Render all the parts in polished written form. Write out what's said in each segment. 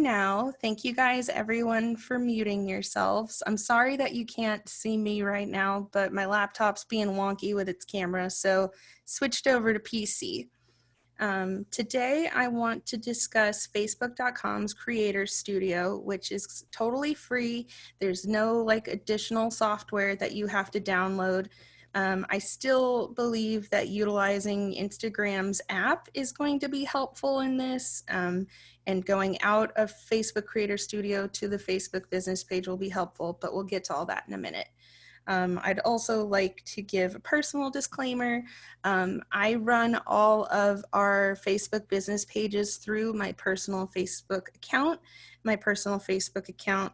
now. Thank you guys, everyone, for muting yourselves. I'm sorry that you can't see me right now, but my laptop's being wonky with its camera, so switched over to PC. Today, I want to discuss Facebook.com's Creator Studio, which is totally free. There's no additional software that you have to download. I still believe that utilizing Instagram's app is going to be helpful in this, and going out of Facebook Creator Studio to the Facebook business page will be helpful, but we'll get to all that in a minute. I'd also like to give a personal disclaimer. I run all of our Facebook business pages through my personal Facebook account. My personal Facebook account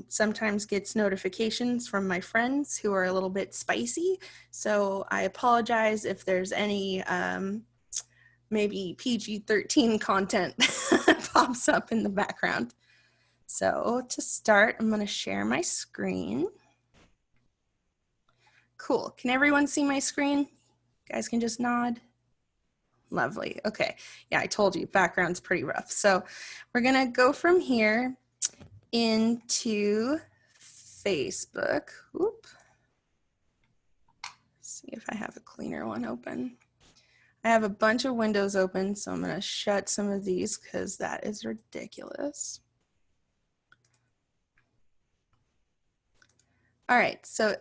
sometimes gets notifications from my friends who are a little bit spicy. So I apologize if there's any maybe PG-13 content that pops up in the background. So to start, I'm going to share my screen. Cool. Can everyone see my screen? You guys can just nod. Lovely. Okay. Yeah, I told you, background's pretty rough. So we're going to go from here into Facebook. Oop. See if I have a cleaner one open. I have a bunch of windows open, so I'm going to shut some of these because that is ridiculous. All right, so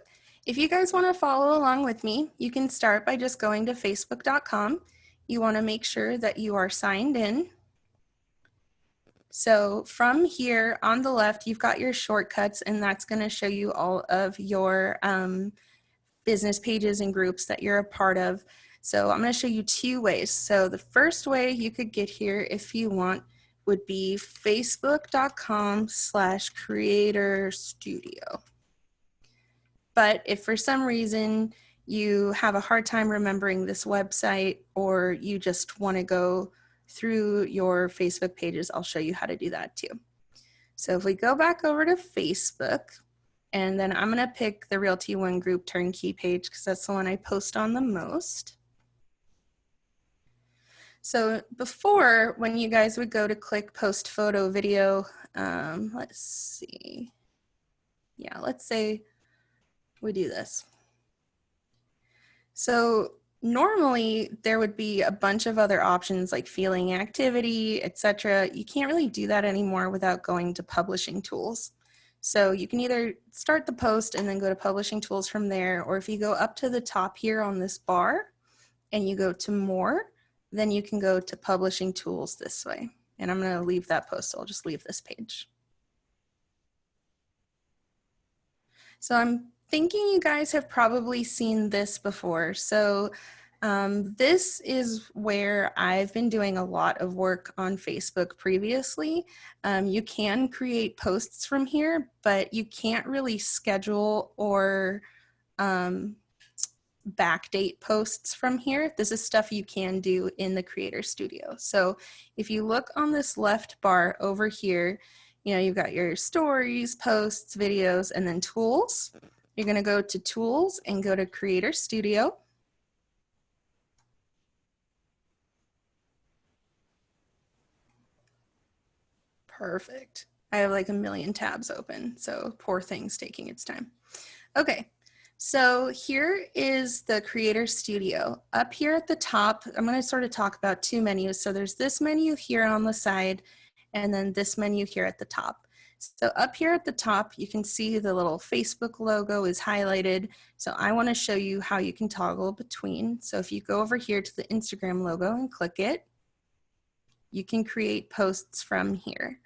if you guys want to follow along with me, you can start by just going to facebook.com. You want to make sure that you are signed in. So from here on the left, you've got your shortcuts, and that's going to show you all of your business pages and groups that you're a part of. So I'm going to show you two ways. So the first way you could get here if you want would be facebook.com/creator studio. But if for some reason you have a hard time remembering this website, or you just want to go through your Facebook pages, I'll show you how to do that too. So if we go back over to Facebook, and then I'm going to pick the Realty One Group Turnkey page because that's the one I post on the most. So before, when you guys would go to click post photo video, let's see. Yeah, let's say we do this. So normally there would be a bunch of other options like feeling activity, etc. You can't really do that anymore without going to publishing tools. So you can either start the post and then go to publishing tools from there, or if you go up to the top here on this bar and you go to more, then you can go to publishing tools this way. And I'm going to leave that post, so I'll just leave this page. So I'm thinking you guys have probably seen this before. So this is where I've been doing a lot of work on Facebook previously. You can create posts from here, but you can't really schedule or backdate posts from here. This is stuff you can do in the Creator Studio. So if you look on this left bar over here, you've got your stories, posts, videos, and then tools. You're going to go to tools and go to Creator Studio. Perfect. I have like a million tabs open, so poor thing's taking its time. Okay. So here is the Creator Studio. Up here at the top, I'm going to sort of talk about two menus. So there's this menu here on the side, and then this menu here at the top. So up here at the top, you can see the little Facebook logo is highlighted. So I want to show you how you can toggle between. So if you go over here to the Instagram logo and click it, you can create posts from here.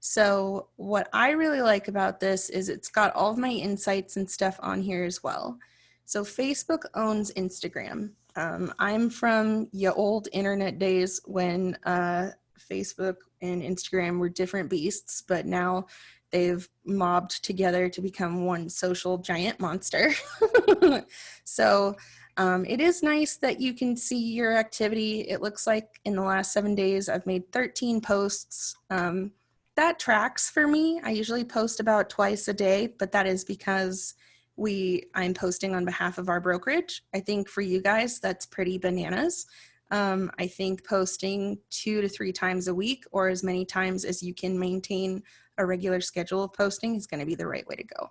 So what I really like about this is it's got all of my insights and stuff on here as well. So Facebook owns Instagram. I'm from the old internet days when Facebook and Instagram were different beasts, but now they've mobbed together to become one social giant monster. So it is nice that you can see your activity. It looks like in the last 7 days, I've made 13 posts. That tracks for me. I usually post about twice a day, but that is because I'm posting on behalf of our brokerage. I think for you guys, that's pretty bananas. I think posting 2 to 3 times a week, or as many times as you can maintain a regular schedule of posting, is going to be the right way to go.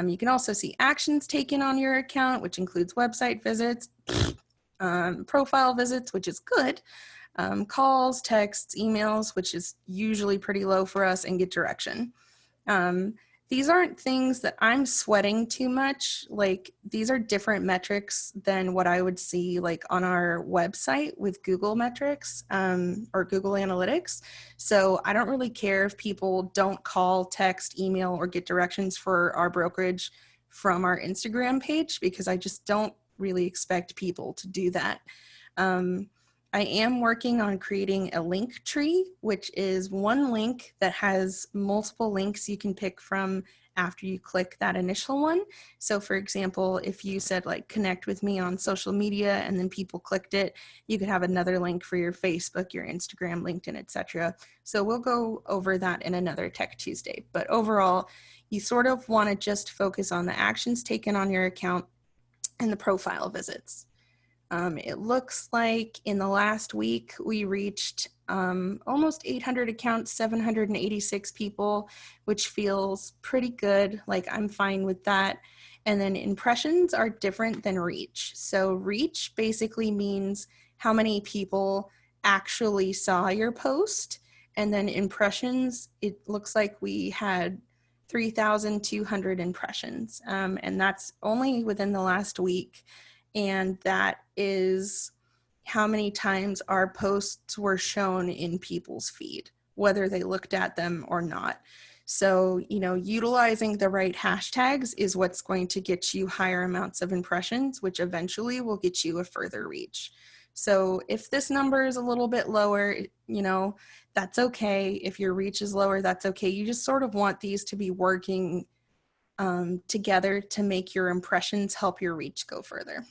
You can also see actions taken on your account, which includes website visits, profile visits, which is good, calls, texts, emails, which is usually pretty low for us, and get direction. These aren't things that I'm sweating too much. Like, these are different metrics than what I would see like on our website with Google metrics or Google Analytics. So I don't really care if people don't call, text, email, or get directions for our brokerage from our Instagram page, because I just don't really expect people to do that. I am working on creating a link tree, which is one link that has multiple links you can pick from after you click that initial one. So for example, if you said like connect with me on social media and then people clicked it, you could have another link for your Facebook, your Instagram, LinkedIn, etc. So we'll go over that in another Tech Tuesday. But overall, you sort of want to just focus on the actions taken on your account and the profile visits. It looks like in the last week, we reached almost 800 accounts, 786 people, which feels pretty good. Like, I'm fine with that. And then impressions are different than reach. So reach basically means how many people actually saw your post. And then impressions, it looks like we had 3,200 impressions. And that's only within the last week. And that is how many times our posts were shown in people's feed, whether they looked at them or not. So, utilizing the right hashtags is what's going to get you higher amounts of impressions, which eventually will get you a further reach. So if this number is a little bit lower, that's okay. If your reach is lower, that's okay. You just sort of want these to be working together to make your impressions help your reach go further.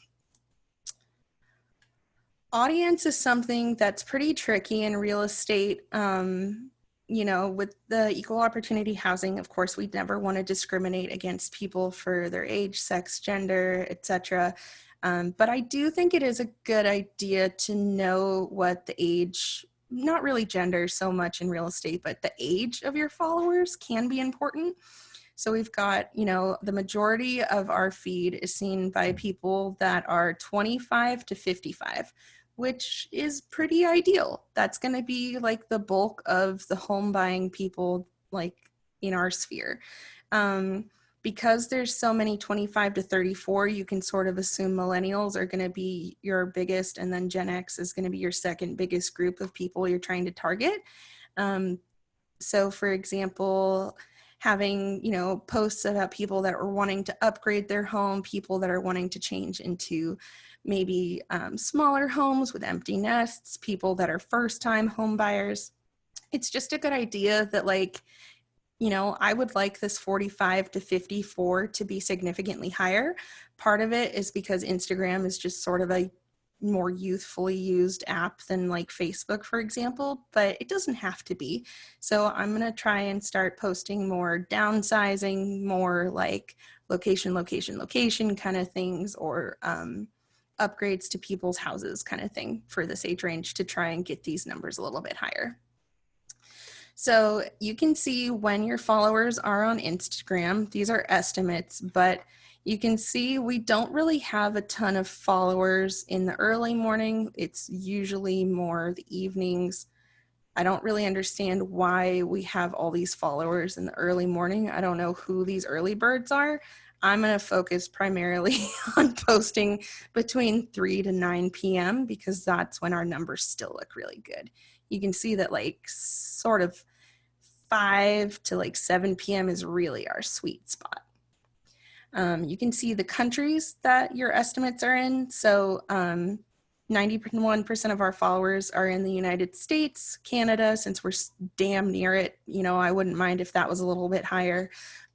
Audience is something that's pretty tricky in real estate. With the equal opportunity housing, of course, we never want to discriminate against people for their age, sex, gender, etc. But I do think it is a good idea to know what the age, not really gender so much in real estate, but the age of your followers can be important. So we've got, the majority of our feed is seen by people that are 25 to 55, which is pretty ideal. That's going to be like the bulk of the home buying people, like in our sphere. Because there's so many 25 to 34, you can sort of assume millennials are going to be your biggest, and then Gen X is going to be your second biggest group of people you're trying to target. So for example, having, posts about people that are wanting to upgrade their home, people that are wanting to change into maybe smaller homes with empty nests, people that are first-time home buyers. It's just a good idea that, like, I would like this 45 to 54 to be significantly higher. Part of it is because Instagram is just sort of a more youthfully used app than like Facebook, for example, but it doesn't have to be. So I'm going to try and start posting more downsizing, more like location kind of things, or upgrades to people's houses kind of thing for this age range to try and get these numbers a little bit higher. So you can see when your followers are on Instagram. These are estimates, but you can see we don't really have a ton of followers in the early morning. It's usually more the evenings. I don't really understand why we have all these followers in the early morning. I don't know who these early birds are. I'm going to focus primarily on posting between 3 to 9 p.m. because that's when our numbers still look really good. You can see that like sort of 5 to like 7 p.m. is really our sweet spot. You can see the countries that your estimates are in. So 91% of our followers are in the United States, Canada, since we're damn near it. I wouldn't mind if that was a little bit higher,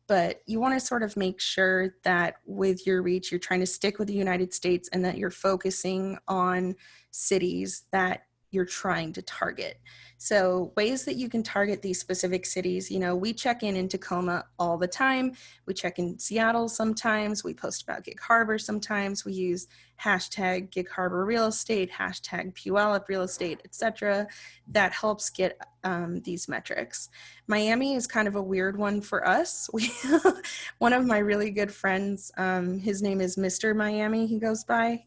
but you want to sort of make sure that with your reach, you're trying to stick with the United States and that you're focusing on cities that you're trying to target. So ways that you can target these specific cities, you know, we check in Tacoma all the time. We check in Seattle sometimes. We post about Gig Harbor sometimes. We use hashtag Gig Harbor Real Estate, hashtag Puyallup Real Estate, etc. That helps get these metrics. Miami is kind of a weird one for us. One of my really good friends, his name is Mr. Miami, he goes by.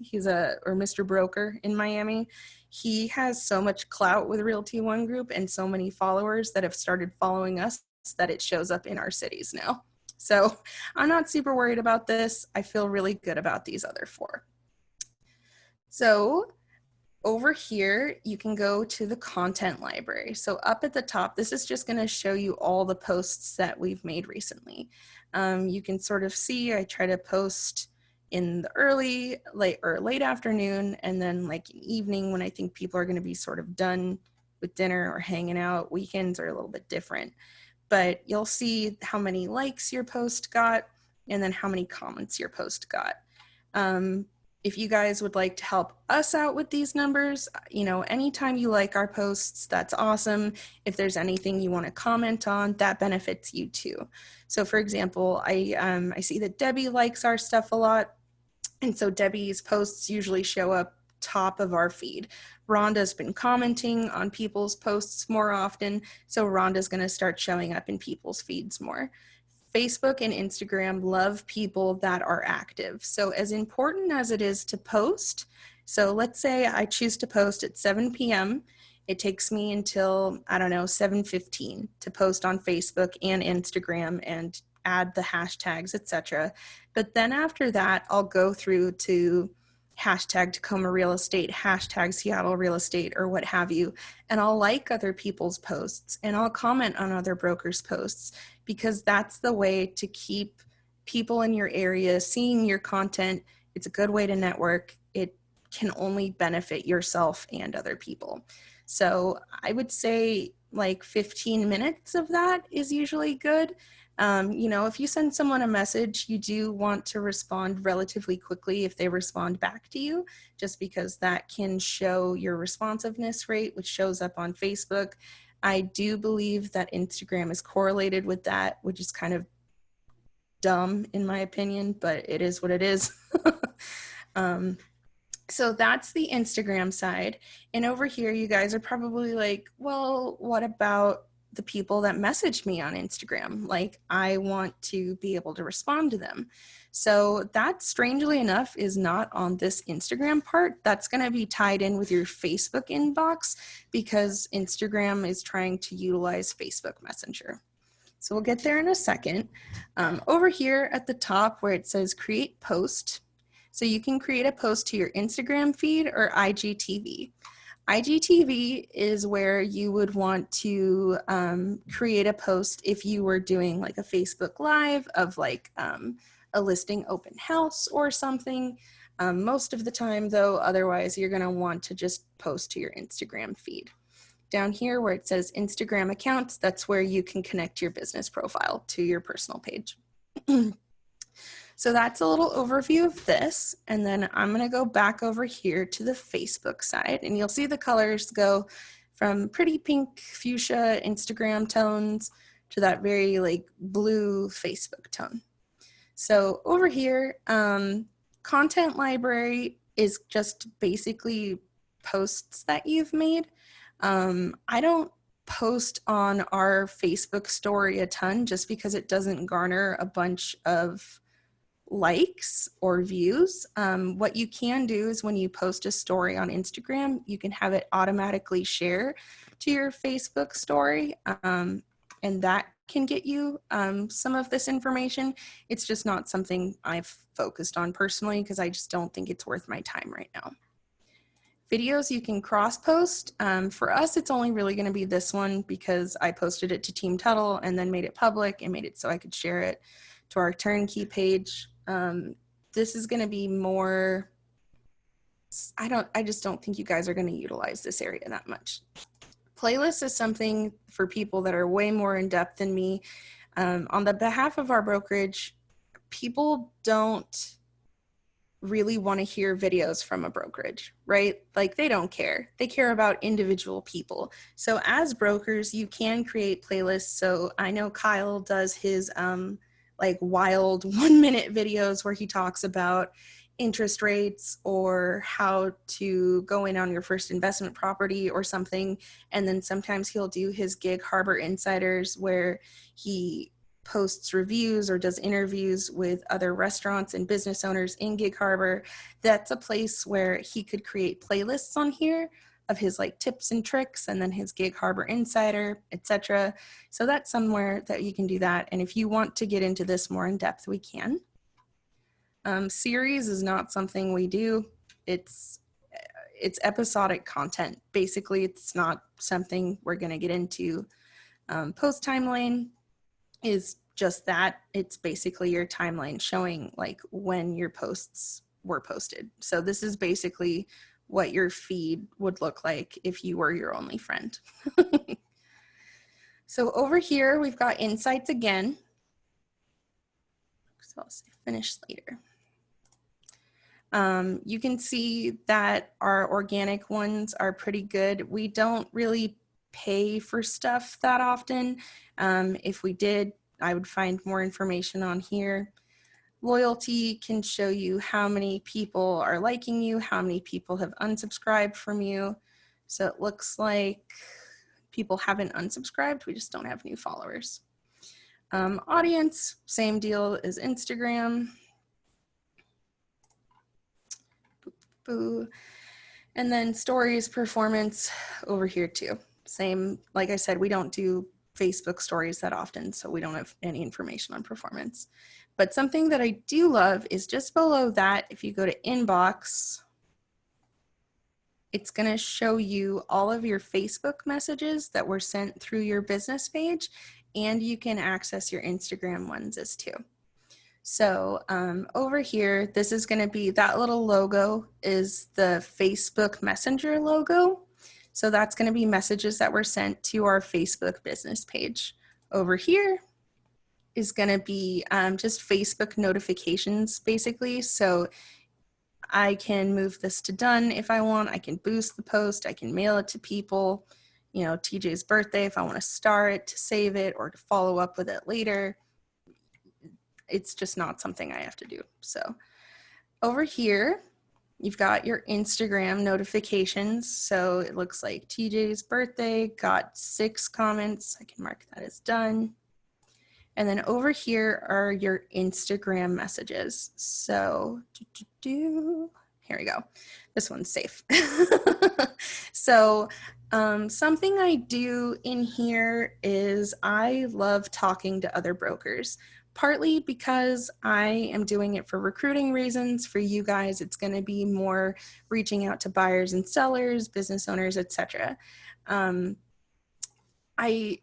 Or Mr. Broker in Miami. He has so much clout with Realty One Group and so many followers that have started following us that it shows up in our cities now. So I'm not super worried about this. I feel really good about these other 4. So over here, you can go to the content library. So up at the top, this is just going to show you all the posts that we've made recently. You can sort of see, I try to post in the late afternoon, and then like an evening when I think people are going to be sort of done with dinner or hanging out. Weekends are a little bit different, but you'll see how many likes your post got and then how many comments your post got. If you guys would like to help us out with these numbers, you know, anytime you like our posts, that's awesome. If there's anything you want to comment on, that benefits you too. So for example, I see that Debbie likes our stuff a lot. And so Debbie's posts usually show up top of our feed. Rhonda's been commenting on people's posts more often, so Rhonda's going to start showing up in people's feeds more. Facebook and Instagram love people that are active. So as important as it is to post, so let's say I choose to post at 7 p.m. It takes me until, I don't know, 7:15 to post on Facebook and Instagram and add the hashtags, etc. But then after that, I'll go through to hashtag Tacoma Real Estate, hashtag Seattle Real Estate, or what have you, and I'll like other people's posts and I'll comment on other brokers' posts, because that's the way to keep people in your area seeing your content. It's a good way to network. It can only benefit yourself and other people. So I would say like 15 minutes of that is usually good. You know, if you send someone a message, you do want to respond relatively quickly if they respond back to you, just because that can show your responsiveness rate, which shows up on Facebook. I do believe that Instagram is correlated with that, which is kind of dumb in my opinion, but it is what it is. So that's the Instagram side. And over here, you guys are probably like, well, what about the people that message me on Instagram? Like, I want to be able to respond to them. So that, strangely enough, is not on this Instagram part. That's going to be tied in with your Facebook inbox, because Instagram is trying to utilize Facebook Messenger. So we'll get there in a second. Over here at the top where it says create post, so you can create a post to your Instagram feed or IGTV. IGTV is where you would want to create a post if you were doing like a Facebook Live of like a listing open house or something. Most of the time though, otherwise you're gonna want to just post to your Instagram feed. Down here where it says Instagram accounts, that's where you can connect your business profile to your personal page. So that's a little overview of this. And then I'm going to go back over here to the Facebook side, and you'll see the colors go from pretty pink fuchsia Instagram tones to that very like blue Facebook tone. So over here, content library is just basically posts that you've made. I don't post on our Facebook story a ton just because it doesn't garner a bunch of likes or views. What you can do is when you post a story on Instagram, you can have it automatically share to your Facebook story, and that can get you some of this information. It's just not something I've focused on personally because I just don't think it's worth my time right now. Videos you can cross post. For us, it's only really going to be this one because I posted it to Team Tuttle and then made it public and made it so I could share it to our turnkey page. This is going to be more, I just don't think you guys are going to utilize this area that much. Playlist is something for people that are way more in depth than me. On the behalf of our brokerage, people don't really want to hear videos from a brokerage, right? Like they don't care. They care about individual people. So as brokers, you can create playlists. So I know Kyle does his like wild 1-minute videos where he talks about interest rates or how to go in on your first investment property or something. And then sometimes he'll do his Gig Harbor Insiders where he posts reviews or does interviews with other restaurants and business owners in Gig Harbor. That's a place where he could create playlists on here of his like tips and tricks and then his Gig Harbor Insider, etc. So that's somewhere that you can do that. And if you want to get into this more in depth, we can. Series is not something we do. It's episodic content. Basically, it's not something we're going to get into. Post timeline is just that. It's basically your timeline showing like when your posts were posted. So this is basically what your feed would look like if you were your only friend. So over here, we've got insights again. So I'll say finish later. You can see that our organic ones are pretty good. We don't really pay for stuff that often. If we did, I would find more information on here. Loyalty can show you how many people are liking you, how many people have unsubscribed from you. So it looks like people haven't unsubscribed, we just don't have new followers. Audience, same deal as Instagram. Boo. And then stories, performance over here too. Same, like I said, we don't do Facebook stories that often, so we don't have any information on performance. But something that I do love is just below that, if you go to inbox, it's going to show you all of your Facebook messages that were sent through your business page, and you can access your Instagram ones as too. So over here, this is going to be, that little logo is the Facebook Messenger logo. So that's going to be messages that were sent to our Facebook business page. Over here is going to be just Facebook notifications, basically. So I can move this to done if I want. I can boost the post. I can mail it to people. You know, TJ's birthday, if I want to star it, to save it, or to follow up with it later. It's just not something I have to do. So over here, you've got your Instagram notifications. So it looks like TJ's birthday got 6 comments. I can mark that as done. And then over here are your Instagram messages. So here we go. This one's safe. So something I do in here is I love talking to other brokers. Partly because I am doing it for recruiting reasons. For you guys, it's going to be more reaching out to buyers and sellers, business owners, etc. I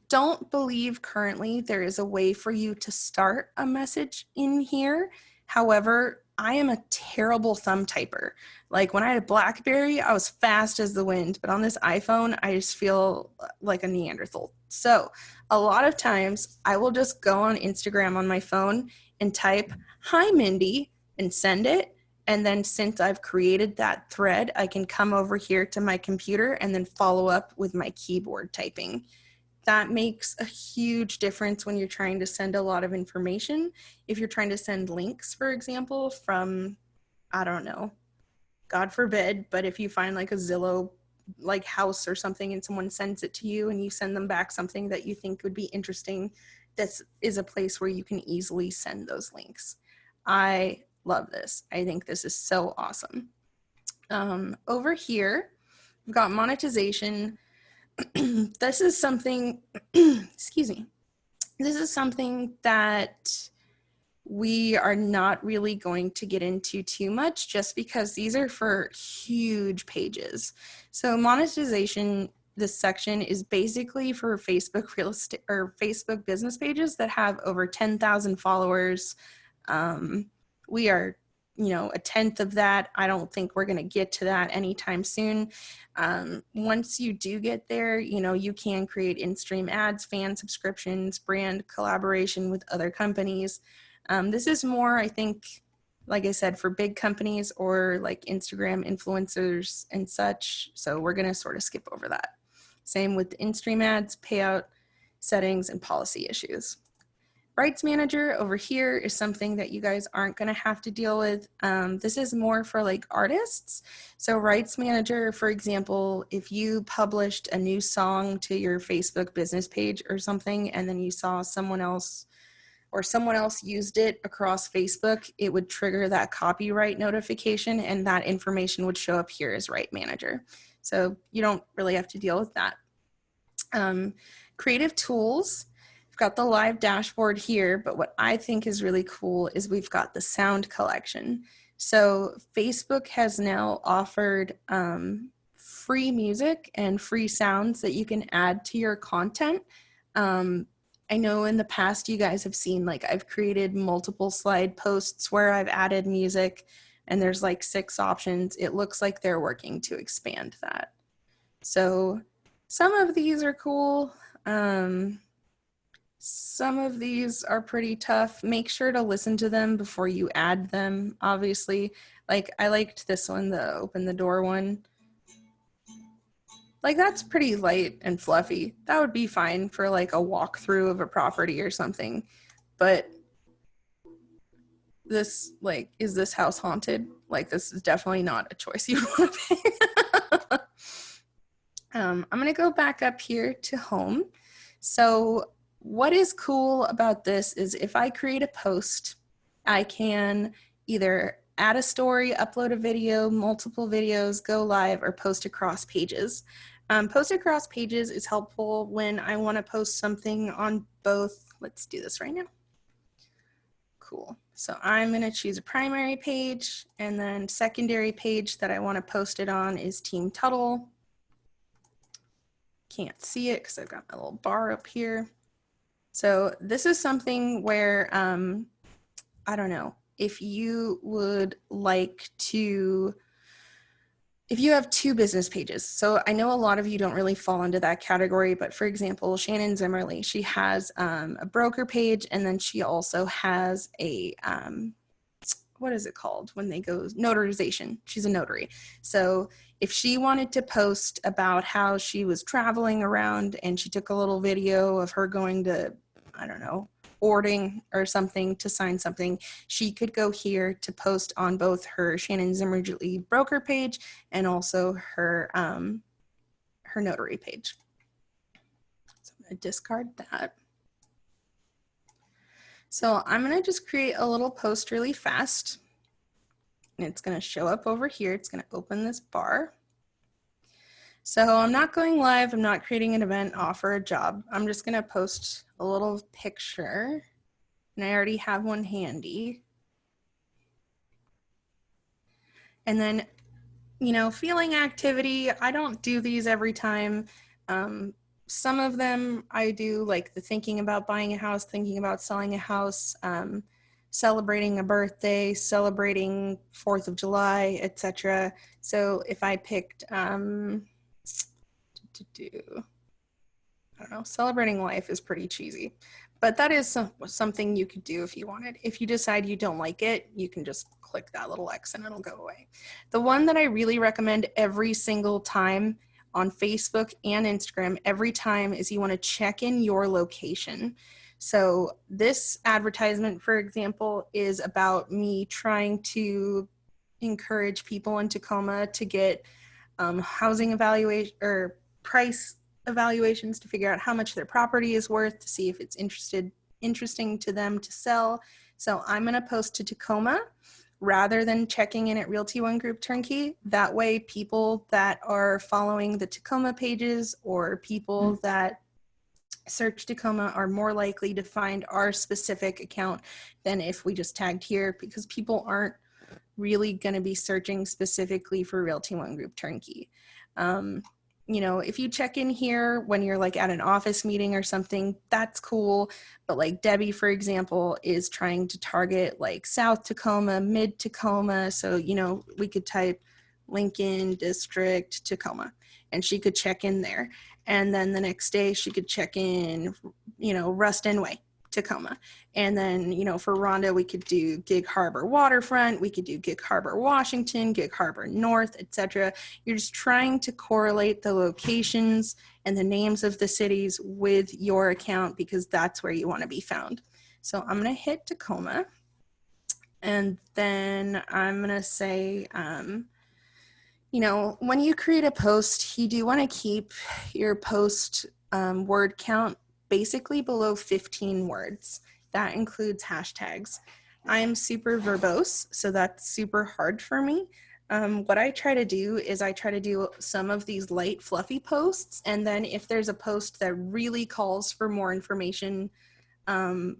don't believe currently there is a way for you to start a message in here. However, I am a terrible thumb typer. Like when I had a BlackBerry, I was fast as the wind, but on this iPhone, I just feel like a Neanderthal. So a lot of times I will just go on Instagram on my phone and type, "Hi, Mindy," and send it. And then since I've created that thread, I can come over here to my computer and then follow up with my keyboard typing. That makes a huge difference when you're trying to send a lot of information. If you're trying to send links, for example, from, I don't know, God forbid, but if you find like a Zillow like house or something and someone sends it to you and you send them back something that you think would be interesting, this is a place where you can easily send those links. I love this. I think this is so awesome. Over here, we've got monetization. This is something, excuse me, this is something that we are not really going to get into too much just because these are for huge pages. So monetization, this section is basically for Facebook real estate or Facebook business pages that have over 10,000 followers. We are, you know, a tenth of that. I don't think we're going to get to that anytime soon. Once you do get there, you know, you can create in-stream ads, fan subscriptions, brand collaboration with other companies. This is more, I think, like I said, for big companies or like Instagram influencers and such. So we're going to sort of skip over that. Same with the in-stream ads, payout settings, and policy issues. Rights Manager over here is something that you guys aren't going to have to deal with. This is more for like artists. So Rights Manager, for example, if you published a new song to your Facebook business page or something, and then you saw someone else or someone else used it across Facebook, it would trigger that copyright notification, and that information would show up here as Right Manager. So you don't really have to deal with that. Creative tools. We've got the live dashboard here, but what I think is really cool is we've got the sound collection. So Facebook has now offered free music and free sounds that you can add to your content. I know in the past you guys have seen, like, I've created multiple slide posts where I've added music and there's like 6 options. It looks like they're working to expand that. So some of these are cool. Some of these are pretty tough. Make sure to listen to them before you add them, obviously. Like, I liked this one, the open the door one. Like, that's pretty light and fluffy. That would be fine for like a walkthrough of a property or something. But this, like, is this house haunted? Like, this is definitely not a choice you want to make. I'm going to go back up here to home. So what is cool about this is if I create a post, I can either add a story, upload a video, multiple videos, go live, or post across pages. Post across pages is helpful when I want to post something on both. Let's do this right now. Cool. So I'm going to choose a primary page, and then secondary page that I want to post it on is Team Tuttle. Can't see it because I've got my little bar up here. So this is something where, I don't know, if you would like to, if you have 2 business pages. So I know a lot of you don't really fall into that category, but for example, Shannon Zimmerly, she has a broker page, and then she also has a, what is it called when they go notarization? She's a notary. So if she wanted to post about how she was traveling around and she took a little video of her going to, I don't know, Ording or something to sign something, she could go here to post on both her Shannon Zimmerly broker page and also her her notary page. So I'm going to discard that. So I'm going to just create a little post really fast, and it's going to show up over here. It's going to open this bar. So I'm not going live. I'm not creating an event, offer, a job. I'm just going to post a little picture, and I already have one handy. And then, you know, feeling activity. I don't do these every time. Some of them I do, like the thinking about buying a house, thinking about selling a house, celebrating a birthday, celebrating 4th of July, etc. So if I picked, I don't know, celebrating life is pretty cheesy, but that is something you could do if you wanted. If you decide you don't like it, you can just click that little X and it'll go away. The one that I really recommend every single time on Facebook and Instagram, every time, is you want to check in your location. So this advertisement, for example, is about me trying to encourage people in Tacoma to get housing evaluation or price evaluations to figure out how much their property is worth, to see if it's interesting to them to sell. So I'm going to post to Tacoma rather than checking in at Realty One Group Turnkey. That way people that are following the Tacoma pages or people that search Tacoma are more likely to find our specific account than if we just tagged here, because people aren't really going to be searching specifically for Realty One Group Turnkey. You know, if you check in here when you're like at an office meeting or something, that's cool. But like Debbie, for example, is trying to target like South Tacoma, Mid Tacoma. So, you know, we could type Lincoln District, Tacoma, and she could check in there. And then the next day she could check in, you know, Ruston Way. Tacoma. And then, you know, for Rhonda, we could do Gig Harbor Waterfront, we could do Gig Harbor Washington, Gig Harbor North, etc. You're just trying to correlate the locations and the names of the cities with your account because that's where you want to be found. So I'm going to hit Tacoma, and then I'm going to say, you know, when you create a post, you do want to keep your post word count basically below 15 words. That includes hashtags. I am super verbose, so that's super hard for me. What I try to do is I try to do some of these light, fluffy posts, and then if there's a post that really calls for more information,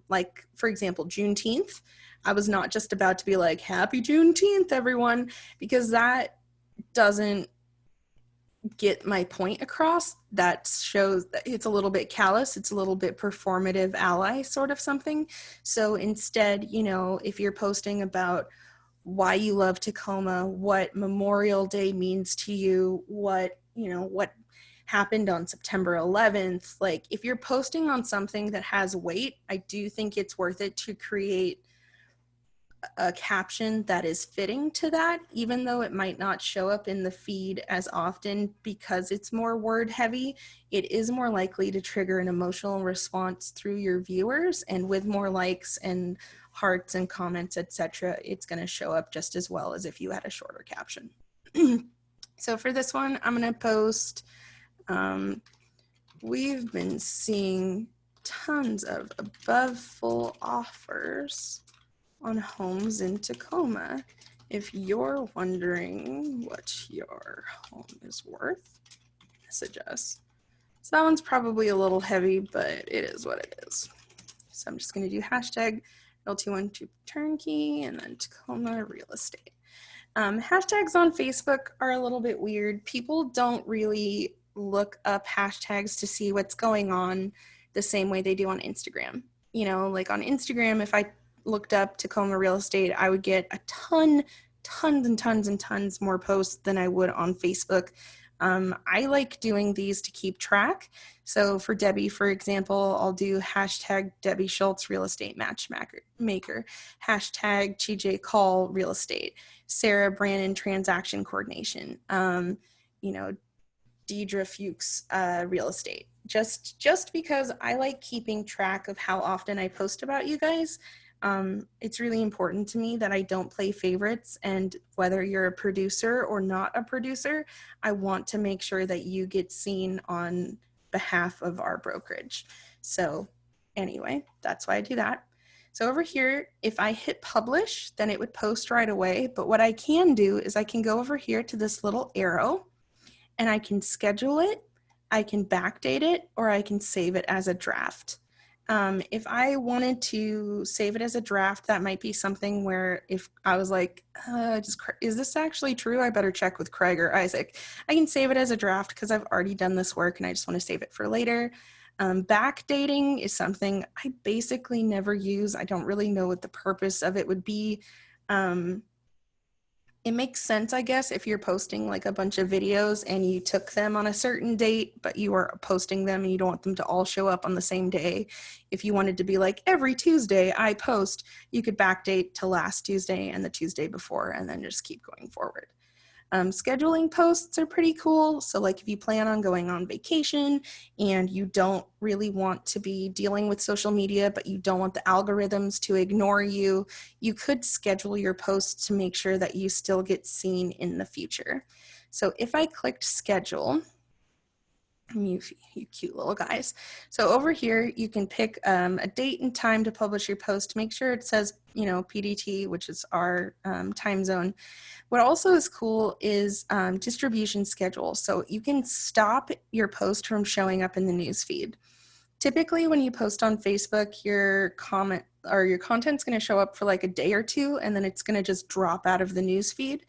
like, for example, Juneteenth, I was not just about to be like, Happy Juneteenth, everyone, because that doesn't get my point across. That shows that it's a little bit callous, it's a little bit performative ally sort of something. So instead, you know, if you're posting about why you love Tacoma, what Memorial Day means to you, what, you know, what happened on September 11th, like if you're posting on something that has weight, I do think it's worth it to create a caption that is fitting to that, even though it might not show up in the feed as often because it's more word heavy. It is more likely to trigger an emotional response through your viewers, and with more likes and hearts and comments, etc., it's going to show up just as well as if you had a shorter caption. So for this one, I'm going to post, we've been seeing tons of above full offers on homes in Tacoma. If you're wondering what your home is worth, message us. So that one's probably a little heavy, but it is what it is. So I'm just going to do hashtag Realty12 turnkey and then Tacoma real estate. Hashtags on Facebook are a little bit weird. People don't really look up hashtags to see what's going on the same way they do on Instagram. You know, like on Instagram, if I looked up Tacoma real estate, I would get a tons and tons more posts than I would on Facebook. I like doing these to keep track. So for Debbie, for example, I'll do hashtag Debbie Schultz real estate matchmaker, hashtag TJ Call real estate, Sarah Brannon transaction coordination, you know, Deidre Fuchs real estate. Just because I like keeping track of how often I post about you guys. It's really important to me that I don't play favorites, and whether you're a producer or not a producer, I want to make sure that you get seen on behalf of our brokerage. So anyway, that's why I do that. So over here, if I hit publish, then it would post right away. But what I can do is I can go over here to this little arrow and I can schedule it, I can backdate it, or I can save it as a draft. If I wanted to save it as a draft, that might be something where if I was like, is this actually true? I better check with Craig or Isaac. I can save it as a draft because I've already done this work and I just want to save it for later. Backdating is something I basically never use. I don't really know what the purpose of it would be. It makes sense, I guess, if you're posting like a bunch of videos and you took them on a certain date, but you are posting them and you don't want them to all show up on the same day. If you wanted to be like, every Tuesday I post, you could backdate to last Tuesday and the Tuesday before and then just keep going forward. Scheduling posts are pretty cool. So like if you plan on going on vacation and you don't really want to be dealing with social media, but you don't want the algorithms to ignore you, you could schedule your posts to make sure that you still get seen in the future. So if I clicked schedule, you cute little guys. So over here, you can pick a date and time to publish your post. Make sure it says, you know, PDT, which is our time zone. What also is cool is distribution schedule. So you can stop your post from showing up in the newsfeed. Typically, when you post on Facebook, your comment or your content's going to show up for like a day or two, and then it's going to just drop out of the newsfeed.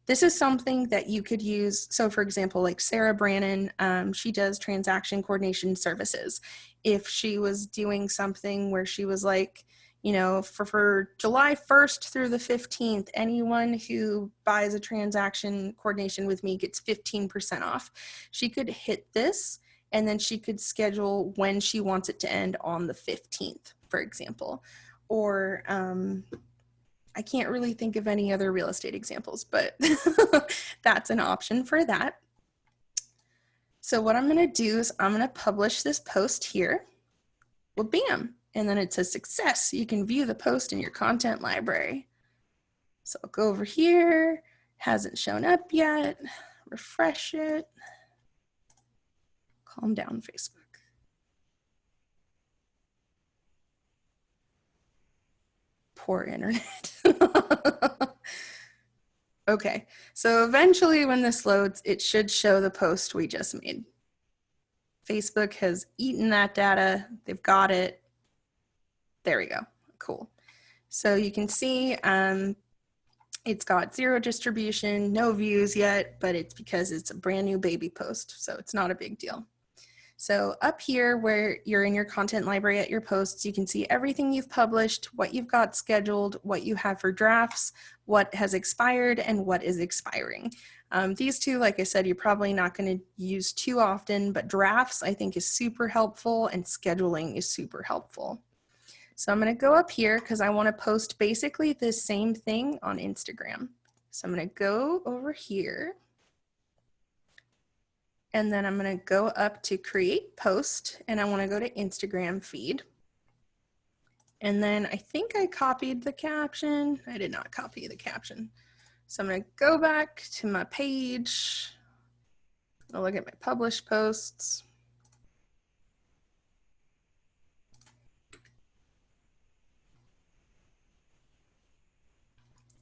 This is something that you could use. So for example, like Sarah Brannon, she does transaction coordination services. If she was doing something where she was like, you know, for July 1st through the 15th, anyone who buys a transaction coordination with me gets 15% off. She could hit this and then she could schedule when she wants it to end on the 15th, for example, or I can't really think of any other real estate examples, but that's an option for that. So what I'm going to do is I'm going to publish this post here. Well, bam. And then it says success. You can view the post in your content library. So I'll go over here. Hasn't shown up yet. Refresh it. Calm down, Facebook. Poor internet. Okay, so eventually when this loads, it should show the post we just made. Facebook has eaten that data. They've got it. There we go. Cool. So you can see it's got 0 distribution, no views yet, but it's because it's a brand new baby post, so it's not a big deal. So up here where you're in your content library at your posts, you can see everything you've published, what you've got scheduled, what you have for drafts, what has expired, and what is expiring. These two, like I said, you're probably not going to use too often, but drafts I think is super helpful and scheduling is super helpful. So I'm going to go up here because I want to post basically the same thing on Instagram. So I'm going to go over here. And then I'm going to go up to create post and I want to go to Instagram feed. And then I think I copied the caption. I did not copy the caption. So I'm going to go back to my page. I'll look at my published posts.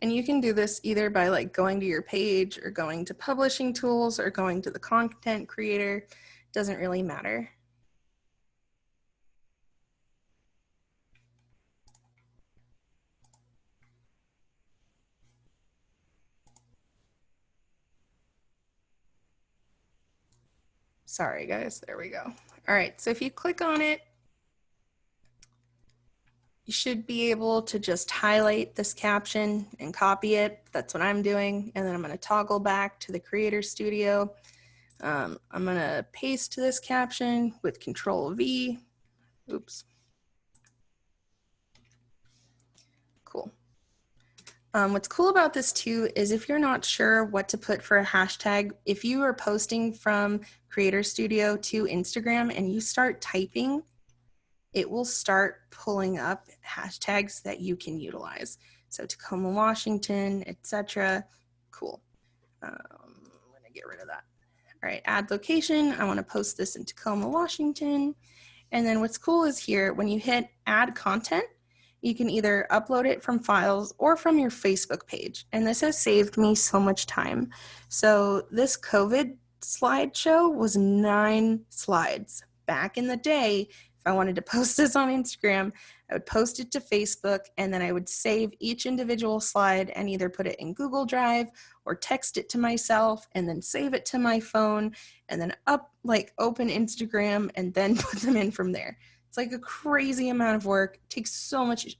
And you can do this either by like going to your page or going to publishing tools or going to the content creator. Doesn't really matter. Sorry guys, there we go. All right, so if you click on it, you should be able to just highlight this caption and copy it. That's what I'm doing. And then I'm going to toggle back to the Creator Studio. I'm going to paste this caption with Control V. Oops. Cool. What's cool about this too is if you're not sure what to put for a hashtag, if you are posting from Creator Studio to Instagram and you start typing, it will start pulling up hashtags that you can utilize. So Tacoma, Washington, etc. Cool. I'm gonna get rid of that. All right, add location. I wanna post this in Tacoma, Washington. And then what's cool is here, when you hit add content, you can either upload it from files or from your Facebook page. And this has saved me so much time. So this COVID slideshow was 9 slides. Back in the day, if I wanted to post this on Instagram, I would post it to Facebook and then I would save each individual slide and either put it in Google Drive or text it to myself and then save it to my phone and then open Instagram and then put them in from there. It's like a crazy amount of work. It takes so much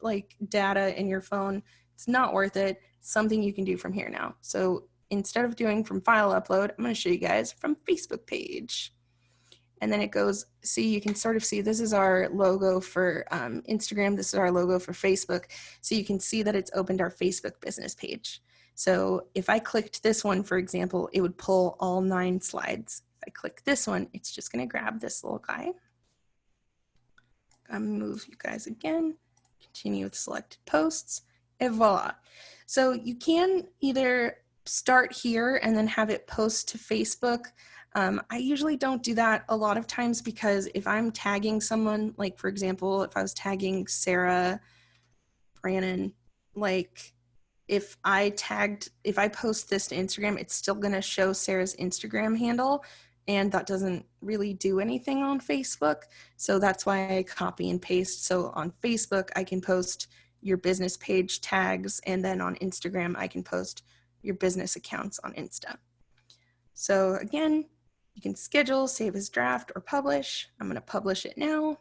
data in your phone. It's not worth it. It's something you can do from here now. So instead of doing from file upload, I'm going to show you guys from Facebook page. And then it goes, see, you can sort of see this is our logo for Instagram. This is our logo for Facebook. So you can see that it's opened our Facebook business page. So if I clicked this one, for example, it would pull all 9 slides. If I click this one, it's just going to grab this little guy. I'm going to move you guys again, continue with selected posts, and voila. So you can either start here and then have it post to Facebook. I usually don't do that a lot of times because if I'm tagging someone, like for example, if I was tagging Sarah Brannon, like if I post this to Instagram, it's still going to show Sarah's Instagram handle. And that doesn't really do anything on Facebook. So that's why I copy and paste. So on Facebook, I can post your business page tags. And then on Instagram, I can post your business accounts on Insta. So again, you can schedule, save as draft, or publish. I'm going to publish it now.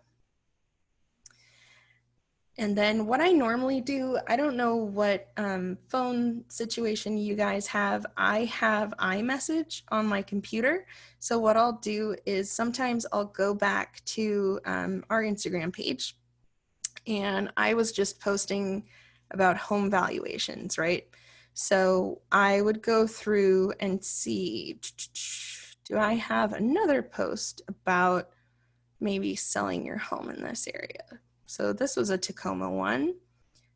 And then what I normally do, I don't know what phone situation you guys have. I have iMessage on my computer. So what I'll do is sometimes I'll go back to our Instagram page and I was just posting about home valuations, right? So I would go through and see, do I have another post about maybe selling your home in this area? So this was a Tacoma one.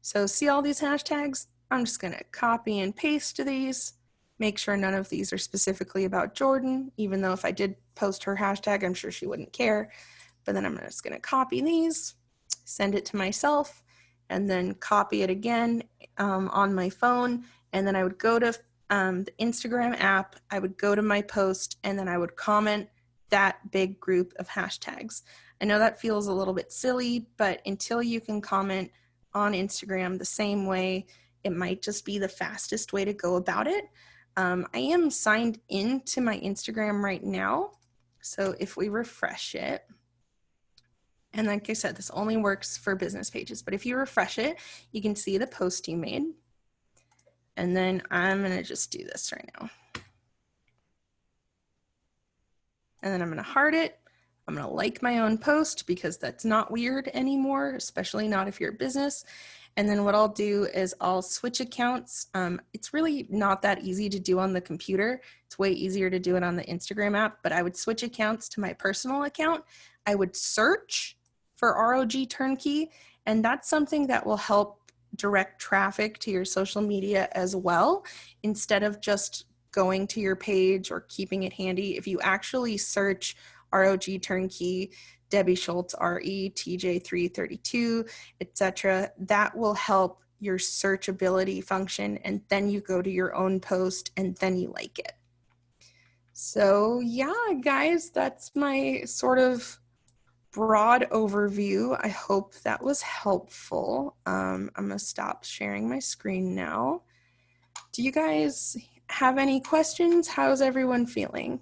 So see all these hashtags? I'm just going to copy and paste these, make sure none of these are specifically about Jordan, even though if I did post her hashtag, I'm sure she wouldn't care. But then I'm just going to copy these, send it to myself, and then copy it again on my phone. And then I would go to the Instagram app, I would go to my post, and then I would comment that big group of hashtags. I know that feels a little bit silly, but until you can comment on Instagram the same way, it might just be the fastest way to go about it. I am signed into my Instagram right now. So if we refresh it, and like I said, this only works for business pages, but if you refresh it, you can see the post you made. And then I'm going to just do this right now. And then I'm going to heart it. I'm going to like my own post because that's not weird anymore, especially not if you're a business. And then what I'll do is I'll switch accounts. It's really not that easy to do on the computer. It's way easier to do it on the Instagram app, but I would switch accounts to my personal account. I would search for ROG Turnkey, and that's something that will help direct traffic to your social media as well, instead of just going to your page or keeping it handy. If you actually search ROG Turnkey, Debbie Schultz, RE, TJ332, etc., that will help your searchability function, and then you go to your own post and then you like it. So yeah, guys, that's my sort of broad overview. I hope that was helpful. I'm gonna stop sharing my screen now. Do you guys have any questions? How's everyone feeling?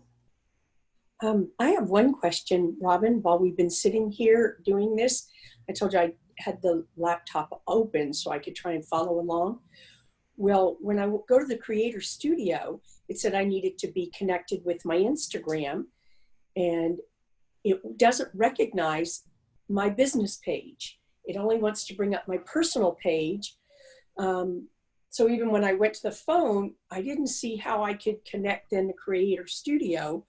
I have one question, Robin. While we've been sitting here doing this, I told you I had the laptop open so I could try and follow along. Well, when I go to the Creator Studio, it said I needed to be connected with my Instagram, and it doesn't recognize my business page. It only wants to bring up my personal page. So even when I went to the phone, I didn't see how I could connect in the Creator Studio.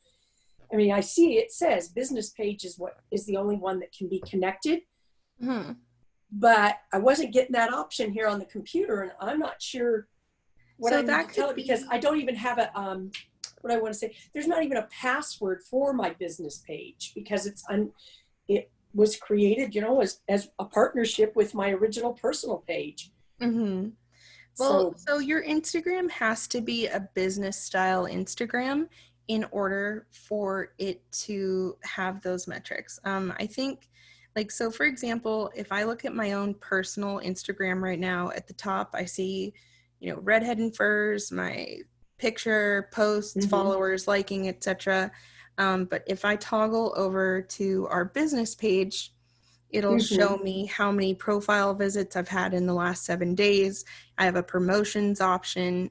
I mean, I see it says business page is the only one that can be connected, but I wasn't getting that option here on the computer, and I'm not sure what I need to tell it because I don't even have a what I want to say. There's not even a password for my business page because it was created, as a partnership with my original personal page. Well, so your Instagram has to be a business style Instagram in order for it to have those metrics. I think, so for example, if I look at my own personal Instagram right now, at the top, I see, Redhead and Furs, my picture, posts, followers, liking, etc. But if I toggle over to our business page, it'll show me how many profile visits I've had in the last 7 days. I have a promotions option.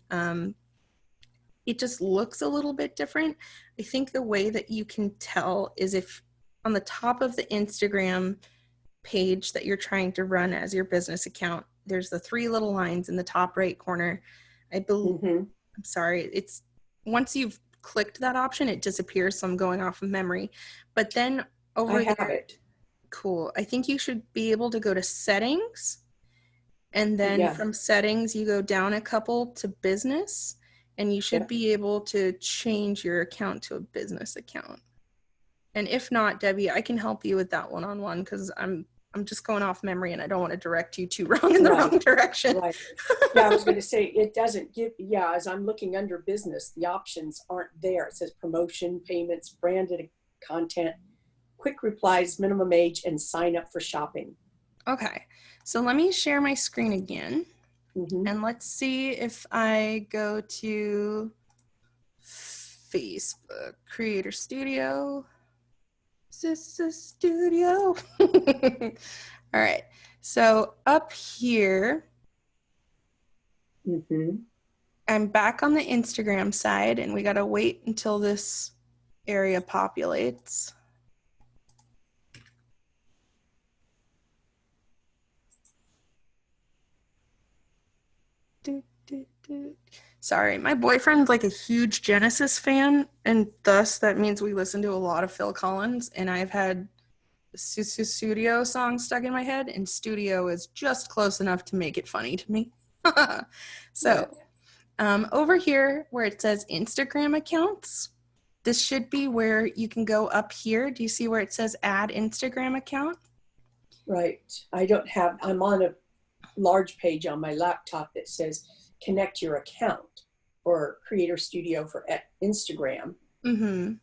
It just looks a little bit different. I think the way that you can tell is if on the top of the Instagram page that you're trying to run as your business account, there's the 3 little lines in the top right corner. I believe, I'm sorry, it's once you've clicked that option, it disappears. So I'm going off of memory. But then over I have it. Cool. I think you should be able to go to settings, and then from settings, you go down a couple to business, and you should be able to change your account to a business account. And if not, Debbie, I can help you with that one-on-one because I'm just going off memory and I don't want to direct you too wrong in the wrong direction. Right. Yeah, I was going to say it doesn't give, as I'm looking under business, the options aren't there. It says promotion, payments, branded content, quick replies, minimum age, and sign up for shopping. Okay, so let me share my screen again. And let's see if I go to Facebook Creator Studio. Is this a studio? All right, so up here, I'm back on the Instagram side, and we got to wait until this area populates. Do, do, do. Sorry, my boyfriend's like a huge Genesis fan, and thus that means we listen to a lot of Phil Collins. And I've had Studio songs stuck in my head, and Studio is just close enough to make it funny to me. Yeah. So, over here where it says Instagram accounts, this should be where you can go up here. Do you see where it says add Instagram account? Right. I don't have, I'm on a large page on my laptop that says connect your account or Creator Studio for Instagram. Mm-hmm.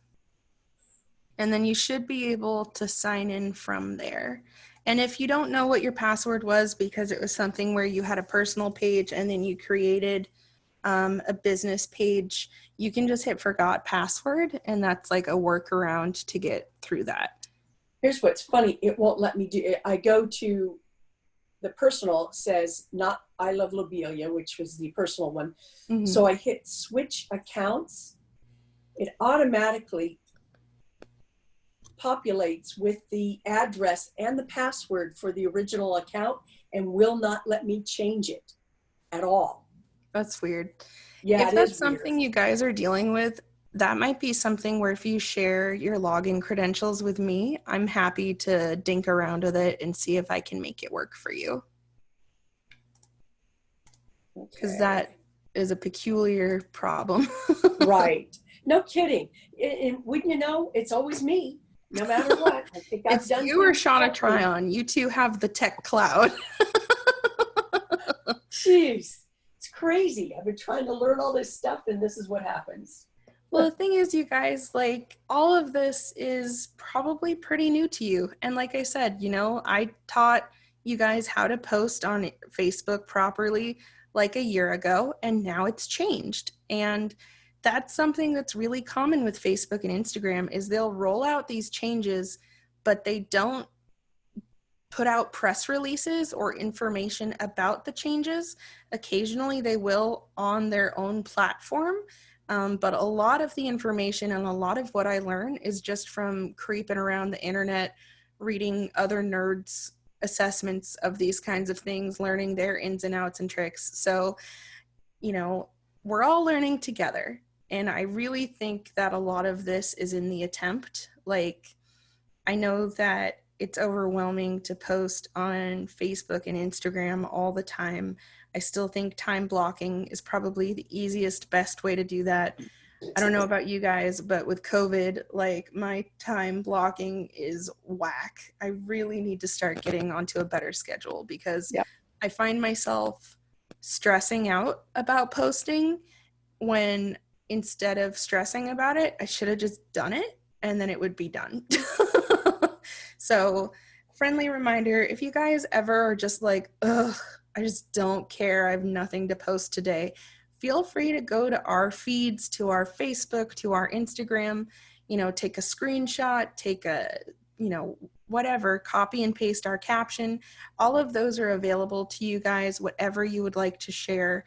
And then you should be able to sign in from there. And if you don't know what your password was because it was something where you had a personal page and then you created a business page, you can just hit forgot password, and that's like a workaround to get through that. Here's what's funny. It won't let me do it. I go to the personal, says not I Love Lobelia, which was the personal one. Mm-hmm. So I hit switch accounts. It automatically populates with the address and the password for the original account and will not let me change it at all. That's weird. Yeah, If it that's is weird. something you guys are dealing with, that might be something where if you share your login credentials with me, I'm happy to dink around with it and see if I can make it work for you. Because Okay. that is a peculiar problem. Right. No kidding. And wouldn't you know, it's always me, no matter what. I think I've It's done you or things Shauna correctly. Tryon. You two have the tech cloud. Jeez, it's crazy. I've been trying to learn all this stuff, and this is what happens. Well, the thing is, you guys, like, all of this is probably pretty new to you. And like I said, I taught you guys how to post on Facebook properly like a year ago, and now it's changed. And that's something that's really common with Facebook and Instagram is they'll roll out these changes, but they don't put out press releases or information about the changes. Occasionally, they will on their own platform. But a lot of the information and a lot of what I learn is just from creeping around the internet, reading other nerds' assessments of these kinds of things, learning their ins and outs and tricks. So, you know, we're all learning together. And I really think that a lot of this is in the attempt. Like, I know that it's overwhelming to post on Facebook and Instagram all the time. I still think time blocking is probably the easiest, best way to do that. I don't know about you guys, but with COVID, like my time blocking is whack. I really need to start getting onto a better schedule because Yeah. I find myself stressing out about posting when instead of stressing about it, I should have just done it and then it would be done. So, friendly reminder if you guys ever are just like, ugh, I just don't care, I have nothing to post today, feel free to go to our feeds, to our Facebook, to our Instagram, take a screenshot, take a, whatever, copy and paste our caption. All of those are available to you guys, whatever you would like to share.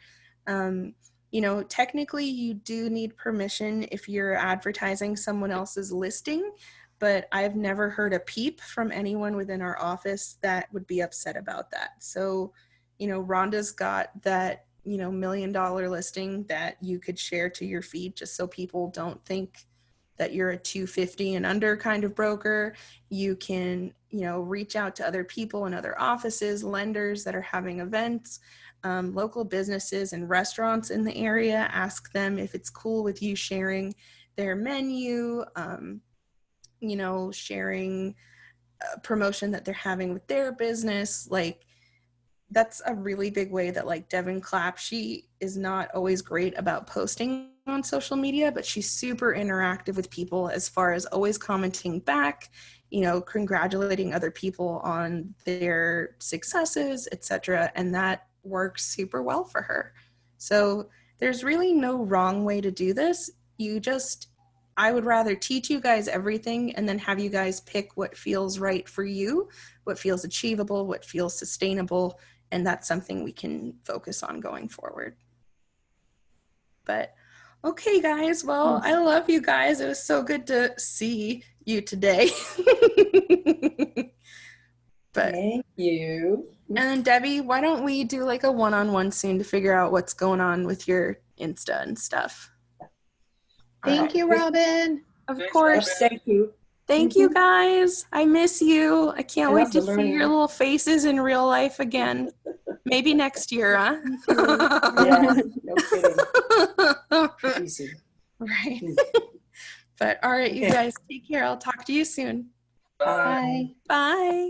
Technically you do need permission if you're advertising someone else's listing, but I've never heard a peep from anyone within our office that would be upset about that. So, Rhonda's got that, $1 million listing that you could share to your feed just so people don't think that you're a 250 and under kind of broker. You can, reach out to other people in other offices, lenders that are having events, local businesses and restaurants in the area, ask them if it's cool with you sharing their menu, sharing a promotion that they're having with their business. Like, that's a really big way that like Devin Clapp, she is not always great about posting on social media, but she's super interactive with people as far as always commenting back, congratulating other people on their successes, etc. And that works super well for her. So there's really no wrong way to do this. I would rather teach you guys everything and then have you guys pick what feels right for you, what feels achievable, what feels sustainable, and that's something we can focus on going forward. But okay, guys, well, I love you guys. It was so good to see you today. But Thank you. and then Debbie, why don't we do like a one-on-one soon to figure out what's going on with your Insta and stuff? All Thank right. you, Robin. Of Yes, course. thank you. Thank you guys. I miss you. I can't I wait love to the see your learning. little faces in real life again. Maybe next year, huh? Yeah, no kidding. Easy. Right. But all right, you Okay. guys take care. I'll talk to you soon. Bye. Bye. Bye.